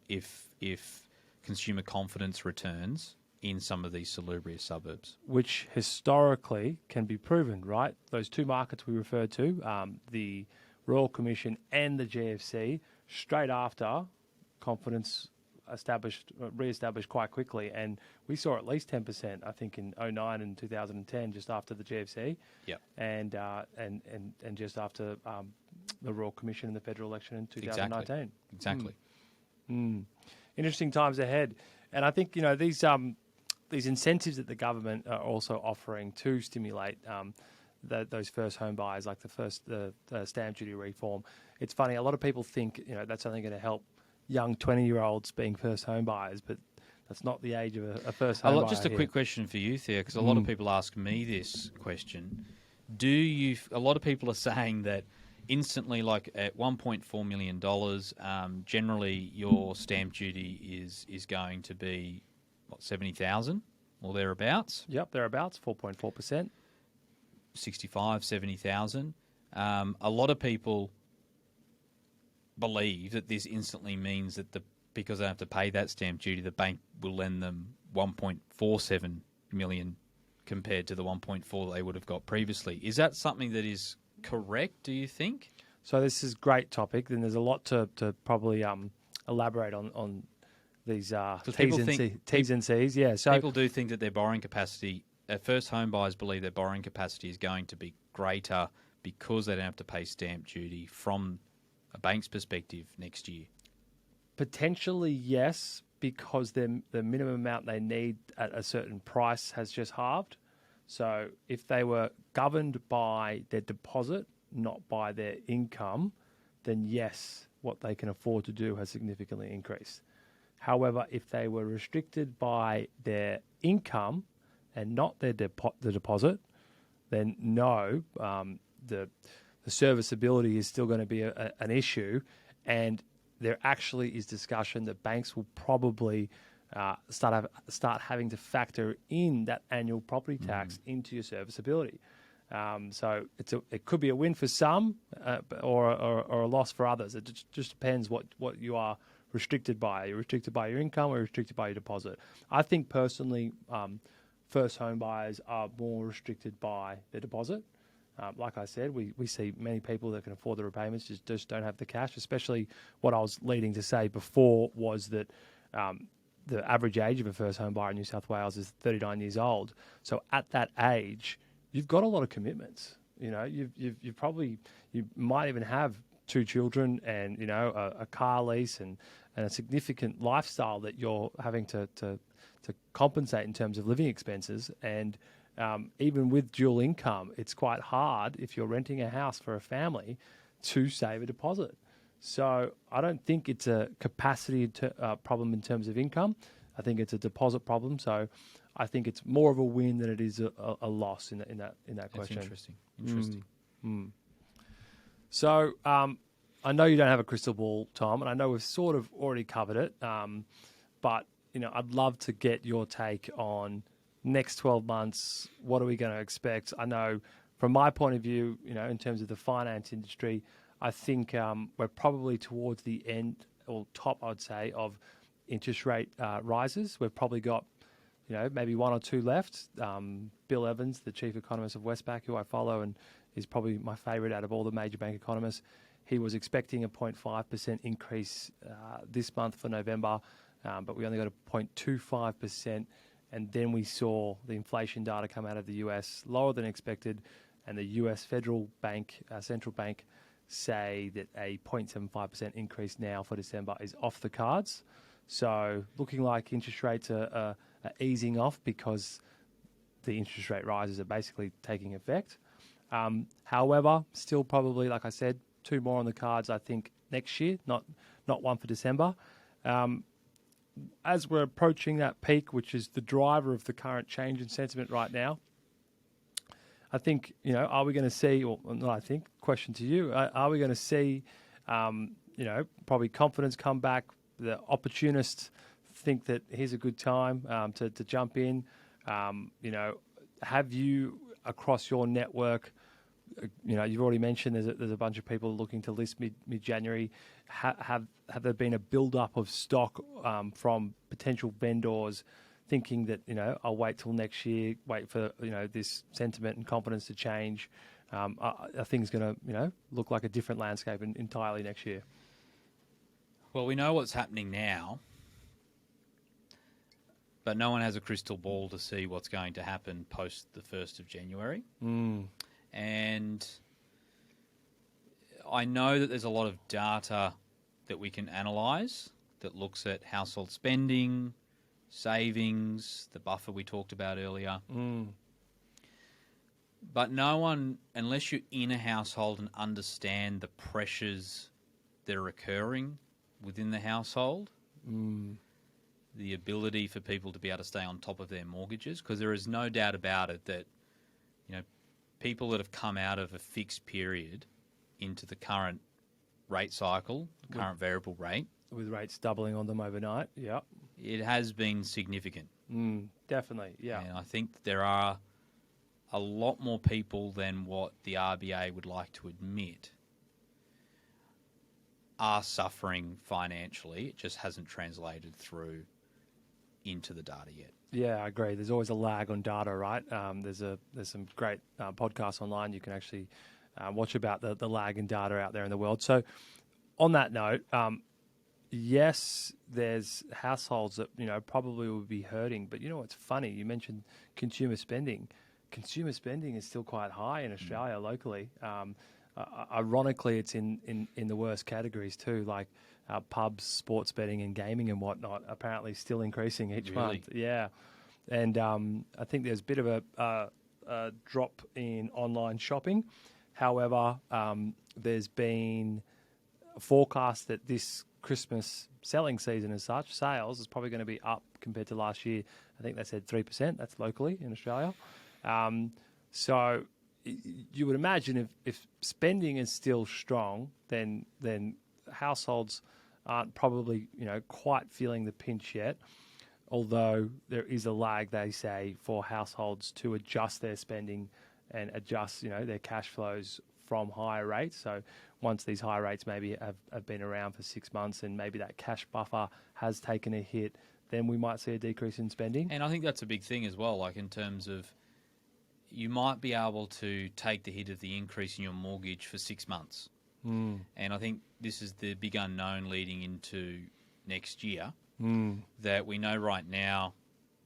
if consumer confidence returns in some of these salubrious suburbs.
Which historically can be proven, right? Those two markets we referred to, the Royal Commission and the GFC, straight after, confidence re-established quite quickly, and we saw at least 10%, I think, in 2009 and 2010, just after the GFC, and just after the Royal Commission and the federal election in 2019.
Exactly.
Interesting times ahead, and I think these incentives that the government are also offering to stimulate those first home buyers, like the stamp duty reform. It's funny, a lot of people think that's only going to help young 20-year-olds being first home buyers, but that's not the age of a first home buyer.
Just a quick question for you, Theo, because a lot of people ask me this question. A lot of people are saying that instantly, like at $1.4 million, generally your stamp duty is going to be, what, 70,000 or thereabouts?
Yep, thereabouts, 4.4%.
65, 70,000. A lot of people believe that this instantly means that because they have to pay that stamp duty, the bank will lend them 1.47 million compared to the 1.4 they would have got previously. Is that something that is correct, do you think?
So this is a great topic, and there's a lot to probably elaborate on these T's and C's. Yeah, so
people do think that their borrowing capacity, first home buyers believe their borrowing capacity is going to be greater because they don't have to pay stamp duty from a bank's perspective next year.
Potentially, yes, because the minimum amount they need at a certain price has just halved. So if they were governed by their deposit, not by their income, then yes, what they can afford to do has significantly increased. However, if they were restricted by their income and not their the deposit, then no, the serviceability is still going to be an issue, and there actually is discussion that banks will probably start having to factor in that annual property tax into your serviceability. So it could be a win for some, or a loss for others. It just depends what you are restricted by. Are you restricted by your income, or restricted by your deposit? I think personally, first home buyers are more restricted by their deposit. Like I said, we see many people that can afford the repayments just don't have the cash, especially what I was leading to say before was that the average age of a first home buyer in New South Wales is 39 years old. So at that age, you've got a lot of commitments. You know, you've probably, you might even have 2 children and, you know, a car lease and a significant lifestyle that you're having to compensate in terms of living expenses. And even with dual income, it's quite hard if you're renting a house for a family to save a deposit. So I don't think it's a capacity problem in terms of income. I think it's a deposit problem. So I think it's more of a win than it is a loss in that question.
That's interesting.
So I know you don't have a crystal ball, Tom, and I know we've sort of already covered it. But you know, I'd love to get your take on next 12 months. What are we going to expect? I know from my point of view, you know, in terms of the finance industry, I think we're probably towards the end or top, I'd say, of interest rate rises. We've probably got, you know, maybe 1 or 2 left. Bill Evans, the chief economist of Westpac, who I follow and is probably my favourite out of all the major bank economists, he was expecting a 0.5% increase this month for November, but we only got a 0.25%. And then we saw the inflation data come out of the US lower than expected, and the US federal bank, central bank, say that a 0.75% increase now for December is off the cards. So looking like interest rates are easing off because the interest rate rises are basically taking effect. However, still probably, like I said, 2 more on the cards, I think, next year, not one for December. As we're approaching that peak, which is the driver of the current change in sentiment right now, I think, you know, are we going to see, or not I think, question to you, are we going to see, you know, probably confidence come back, the opportunists think that here's a good time to jump in? You know, have you, across your network, you know, you've already mentioned there's a bunch of people looking to list mid-January. Have there been a build-up of stock from potential vendors thinking that, you know, I'll wait till next year, wait for, you know, this sentiment and confidence to change? Are things going to, you know, look like a different landscape entirely next year?
Well, we know what's happening now, but no one has a crystal ball to see what's going to happen post the 1st of January. And I know that there's a lot of data that we can analyse that looks at household spending, savings, the buffer we talked about earlier. But no one, unless you're in a household and understand the pressures that are occurring within the household, the ability for people to be able to stay on top of their mortgages, because there is no doubt about it that, you know, people that have come out of a fixed period into the current rate cycle, the current variable rate,
with rates doubling on them overnight, yeah,
it has been significant.
Definitely, yeah.
And I think that there are a lot more people than what the RBA would like to admit are suffering financially. It just hasn't translated through into the data yet.
Yeah, I agree. There's always a lag on data, right? There's some great podcasts online you can actually watch about the lag in data out there in the world. So on that note, yes, there's households that, you know, probably will be hurting. But you know what's funny? You mentioned consumer spending. Consumer spending is still quite high in Australia locally. Ironically, it's in the worst categories too, like pubs, sports betting and gaming and whatnot, apparently still increasing each month. Yeah. And I think there's a bit of a drop in online shopping. However, there's been a forecast that this Christmas selling season as such, sales is probably going to be up compared to last year. I think they said 3%. That's locally in Australia. So you would imagine if spending is still strong, then households aren't probably, you know, quite feeling the pinch yet. Although there is a lag, they say, for households to adjust their spending and adjust, you know, their cash flows from higher rates. So once these higher rates maybe have been around for 6 months and maybe that cash buffer has taken a hit, then we might see a decrease in spending.
And I think that's a big thing as well, like in terms of you might be able to take the hit of the increase in your mortgage for 6 months. And I think this is the big unknown leading into next year, that we know right now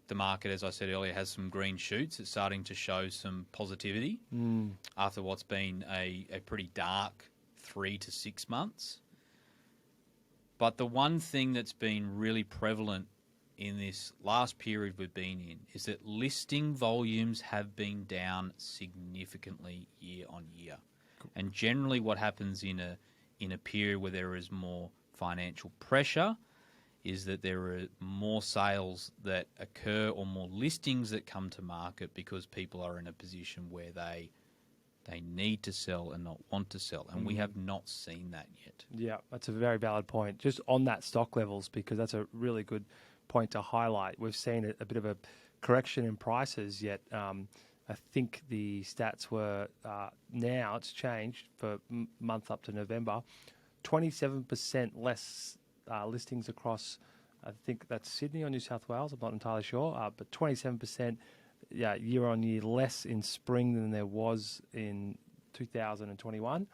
the market, as I said earlier, has some green shoots. It's starting to show some positivity after what's been a pretty dark 3 to 6 months. But the one thing that's been really prevalent in this last period we've been in is that listing volumes have been down significantly year on year. And generally what happens in a period where there is more financial pressure is that there are more sales that occur or more listings that come to market because people are in a position where they need to sell and not want to sell. And we have not seen that yet.
Yeah, that's a very valid point. Just on that stock levels, because that's a really good point to highlight. We've seen a bit of a correction in prices, yet I think the stats were, now it's changed for month up to November, 27% less listings across, I think that's Sydney or New South Wales, I'm not entirely sure, but 27% year on year less in spring than there was in 2021.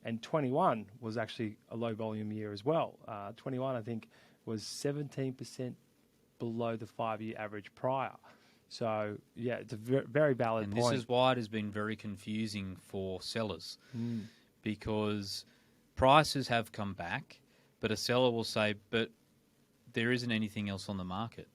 And 21 was actually a low volume year as well. 21, I think, was 17% below the 5-year average prior. So, yeah, it's a very valid point.
And this is why it has been very confusing for sellers, because prices have come back, but a seller will say, but there isn't anything else on the market.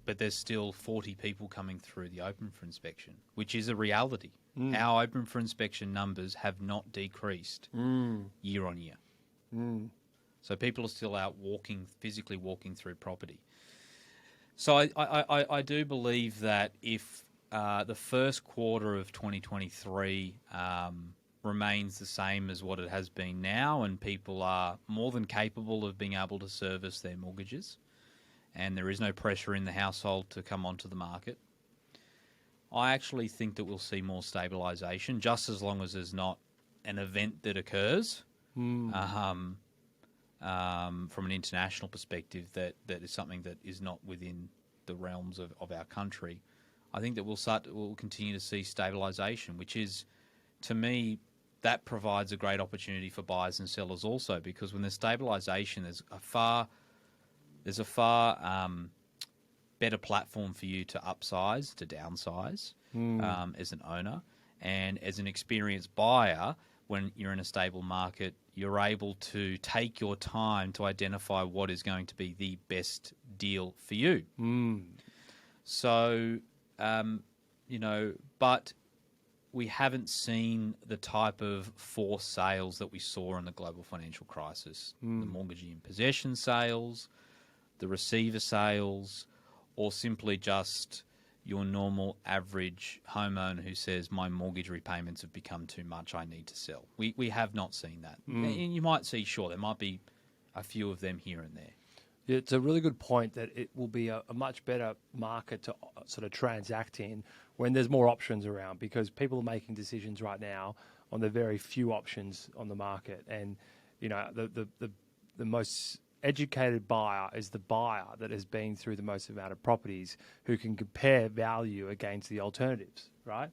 But there's still 40 people coming through the open for inspection, which is a reality. Our open for inspection numbers have not decreased year on year. So people are still out physically walking through property. So I do believe that if the first quarter of 2023 remains the same as what it has been now, and people are more than capable of being able to service their mortgages, and there is no pressure in the household to come onto the market, I actually think that we'll see more stabilisation, just as long as there's not an event that occurs from an international perspective that is something that is not within the realms of our country. I think that we'll continue to see stabilisation, which is, to me, that provides a great opportunity for buyers and sellers also, because when there's stabilisation, there's a far better platform for you to upsize, to downsize as an owner. And as an experienced buyer, when you're in a stable market, you're able to take your time to identify what is going to be the best deal for you. So, but we haven't seen the type of forced sales that we saw in the global financial crisis. The mortgagee in possession sales, the receiver sales, or simply just your normal average homeowner who says, my mortgage repayments have become too much, I need to sell. We have not seen that. And you might see, sure, there might be a few of them here and there.
Yeah, it's a really good point that it will be a much better market to sort of transact in when there's more options around, because people are making decisions right now on the very few options on the market. And, the most educated buyer is the buyer that has been through the most amount of properties, who can compare value against the alternatives, right?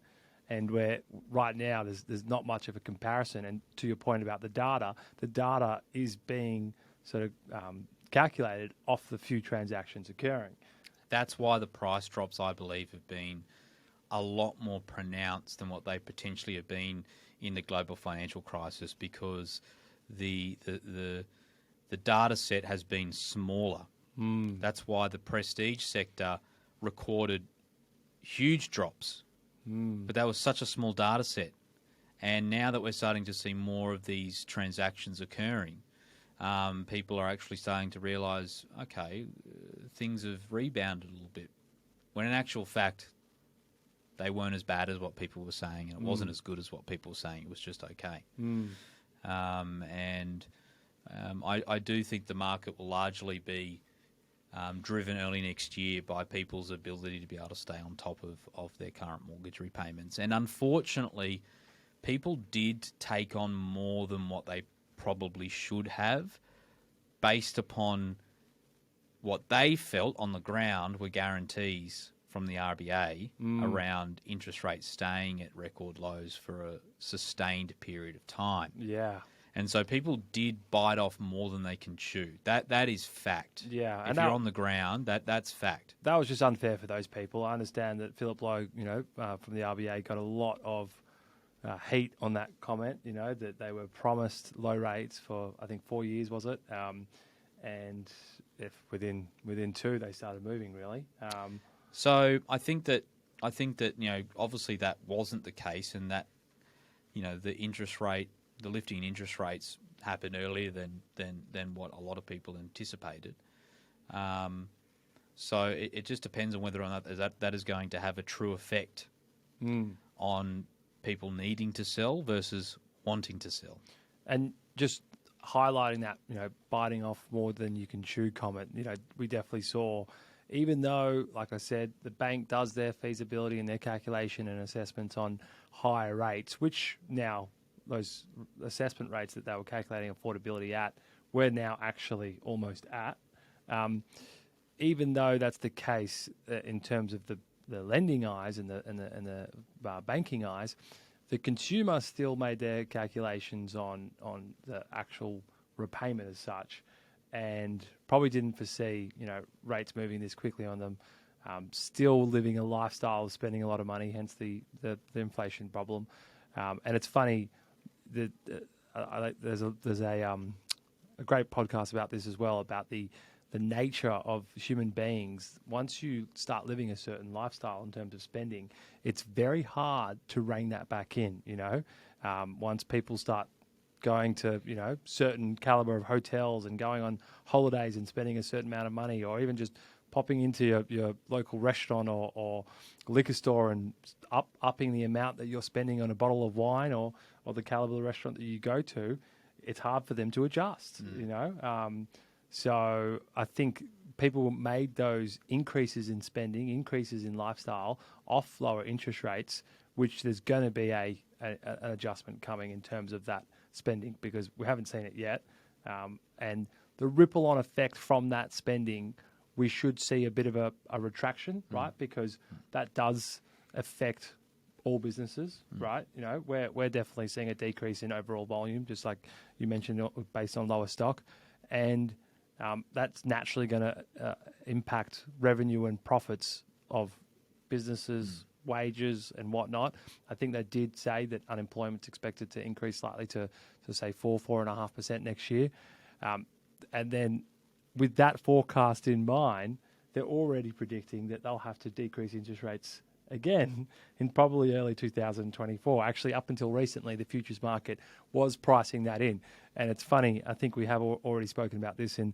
And where right now there's not much of a comparison. And to your point about the data is being sort of calculated off the few transactions occurring.
That's why the price drops, I believe, have been a lot more pronounced than what they potentially have been in the global financial crisis, because the data set has been smaller. That's why the prestige sector recorded huge drops. But that was such a small data set. And now that we're starting to see more of these transactions occurring, people are actually starting to realise, okay, things have rebounded a little bit. When in actual fact, they weren't as bad as what people were saying, and it wasn't as good as what people were saying. It was just okay. I do think the market will largely be driven early next year by people's ability to be able to stay on top of their current mortgage repayments. And unfortunately, people did take on more than what they probably should have, based upon what they felt on the ground were guarantees from the RBA around interest rates staying at record lows for a sustained period of time.
Yeah.
And so people did bite off more than they can chew. That is fact.
Yeah.
If
And
you're on the ground, that's fact.
that was just unfair for those people. I understand that Philip Lowe, from the RBA, got a lot of heat on that comment, that they were promised low rates for, I think, 4 years, was it? And if within 2, they started moving, really.
So I think that obviously that wasn't the case, and that the lifting in interest rates happened earlier than what a lot of people anticipated. So it just depends on whether or not that is going to have a true effect on people needing to sell versus wanting to sell.
And just highlighting that, biting off more than you can chew comment, we definitely saw, even though, like I said, the bank does their feasibility and their calculation and assessments on higher rates, which now those assessment rates that they were calculating affordability at, we're now actually almost at. Even though that's the case in terms of the lending eyes and the banking eyes, the consumer still made their calculations on the actual repayment as such, and probably didn't foresee rates moving this quickly on them. Still living a lifestyle of spending a lot of money, hence the inflation problem. And it's funny that there's a great podcast about this as well, about the nature of human beings. Once you start living a certain lifestyle in terms of spending, it's very hard to rein that back in. Once people start going to certain caliber of hotels and going on holidays and spending a certain amount of money, or even just popping into your local restaurant or liquor store and upping the amount that you're spending on a bottle of wine or the caliber of the restaurant that you go to, it's hard for them to adjust. So I think people made those increases in spending, increases in lifestyle off lower interest rates, which there's going to be an adjustment coming in terms of that spending, because we haven't seen it yet. And the ripple on effect from that spending, we should see a bit of a retraction, right? Because that does affect all businesses, right? We're definitely seeing a decrease in overall volume, just like you mentioned, based on lower stock. And that's naturally going to impact revenue and profits of businesses, wages and whatnot. I think they did say that unemployment's expected to increase slightly to say 4.5% next year. And then with that forecast in mind, they're already predicting that they'll have to decrease interest rates again in probably early 2024. Actually, up until recently, the futures market was pricing that in. And it's funny, I think we have already spoken about this in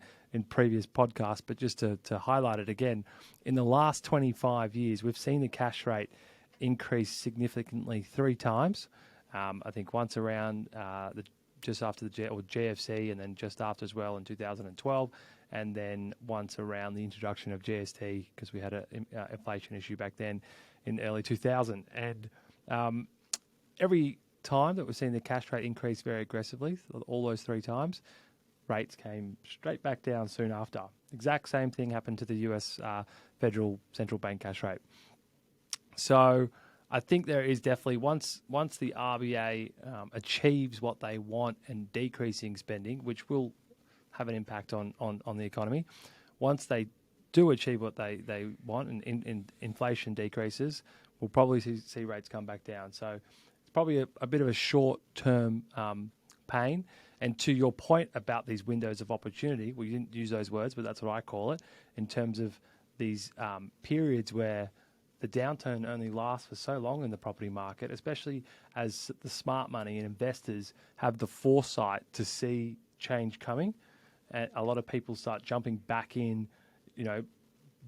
previous podcasts, but just to highlight it again, in the last 25 years, we've seen the cash rate increase significantly 3 times. I think once around just after the GFC, and then just after as well in 2012, and then once around the introduction of GST, because we had an inflation issue back then in early 2000. And every time that we've seen the cash rate increase very aggressively, all those 3 times, rates came straight back down soon after. Exact same thing happened to the US Federal Central Bank cash rate. So I think there is definitely, once the RBA achieves what they want and decreasing spending, which will have an impact on the economy, once they do achieve what they want and inflation decreases, we'll probably see rates come back down. So it's probably a bit of a short-term pain. And to your point about these windows of opportunity, we didn't use those words, but that's what I call it, in terms of these periods where the downturn only lasts for so long in the property market, especially as the smart money and investors have the foresight to see change coming. And a lot of people start jumping back in,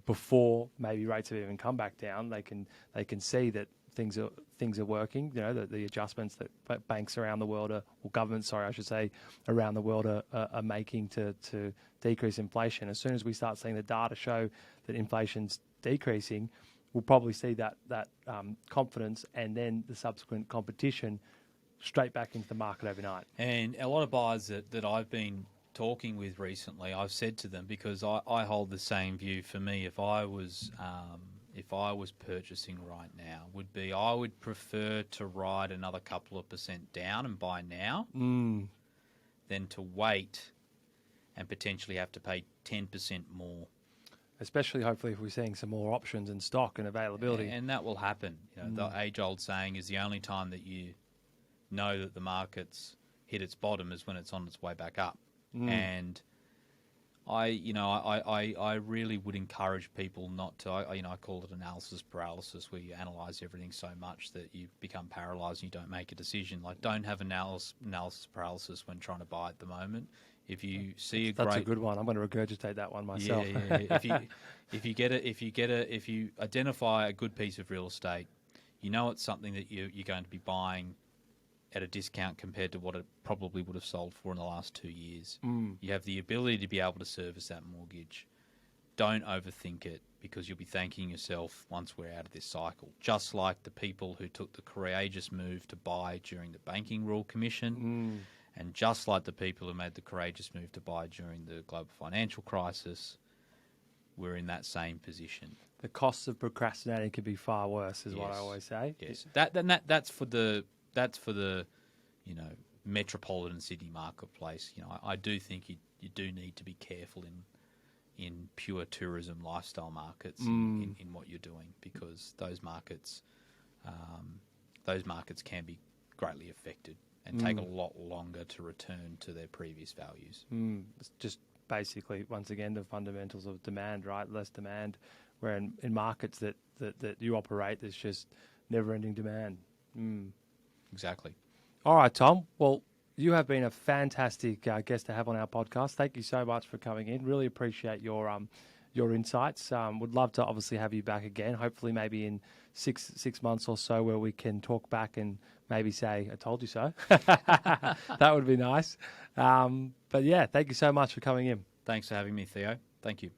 before maybe rates have even come back down. They can see that things are working. The adjustments that banks around the world governments, I should say, around the world are making to decrease inflation. As soon as we start seeing the data show that inflation's decreasing, we'll probably see that confidence and then the subsequent competition straight back into the market overnight.
And a lot of buyers that I've been talking with recently, I've said to them, because I hold the same view. For me, if I was if I was purchasing right now would be I would prefer to ride another couple of % down and buy now than to wait and potentially have to pay 10% more.
Especially, hopefully, if we're seeing some more options in stock and availability.
And that will happen. The age-old saying is the only time that you know that the market's hit its bottom is when it's on its way back up. And I really would encourage people not to. I call it analysis paralysis, where you analyze everything so much that you become paralyzed and you don't make a decision. Like, don't have analysis paralysis when trying to buy at the moment. If you see
That's a good one. I'm going to regurgitate that one myself.
Yeah. If you identify a good piece of real estate, you know it's something that you're going to be buying at a discount compared to what it probably would have sold for in the last 2 years. You have the ability to be able to service that mortgage. Don't overthink it, because you'll be thanking yourself once we're out of this cycle. Just like the people who took the courageous move to buy during the Banking Rule Commission, and just like the people who made the courageous move to buy during the global financial crisis, we're in that same position.
The costs of procrastinating could be far worse, is what I always say.
Yes, that's for the metropolitan Sydney marketplace. I do think you do need to be careful in pure tourism lifestyle markets in what you're doing, because those markets can be greatly affected and take a lot longer to return to their previous values.
It's just basically, once again, the fundamentals of demand, right? Less demand, where in markets that you operate, there's just never-ending demand.
Exactly.
All right, Tom. Well, you have been a fantastic guest to have on our podcast. Thank you so much for coming in. Really appreciate your insights. Would love to obviously have you back again, hopefully maybe in six months or so, where we can talk back and maybe say, I told you so. That would be nice. But yeah, thank you so much for coming in.
Thanks for having me, Theo. Thank you.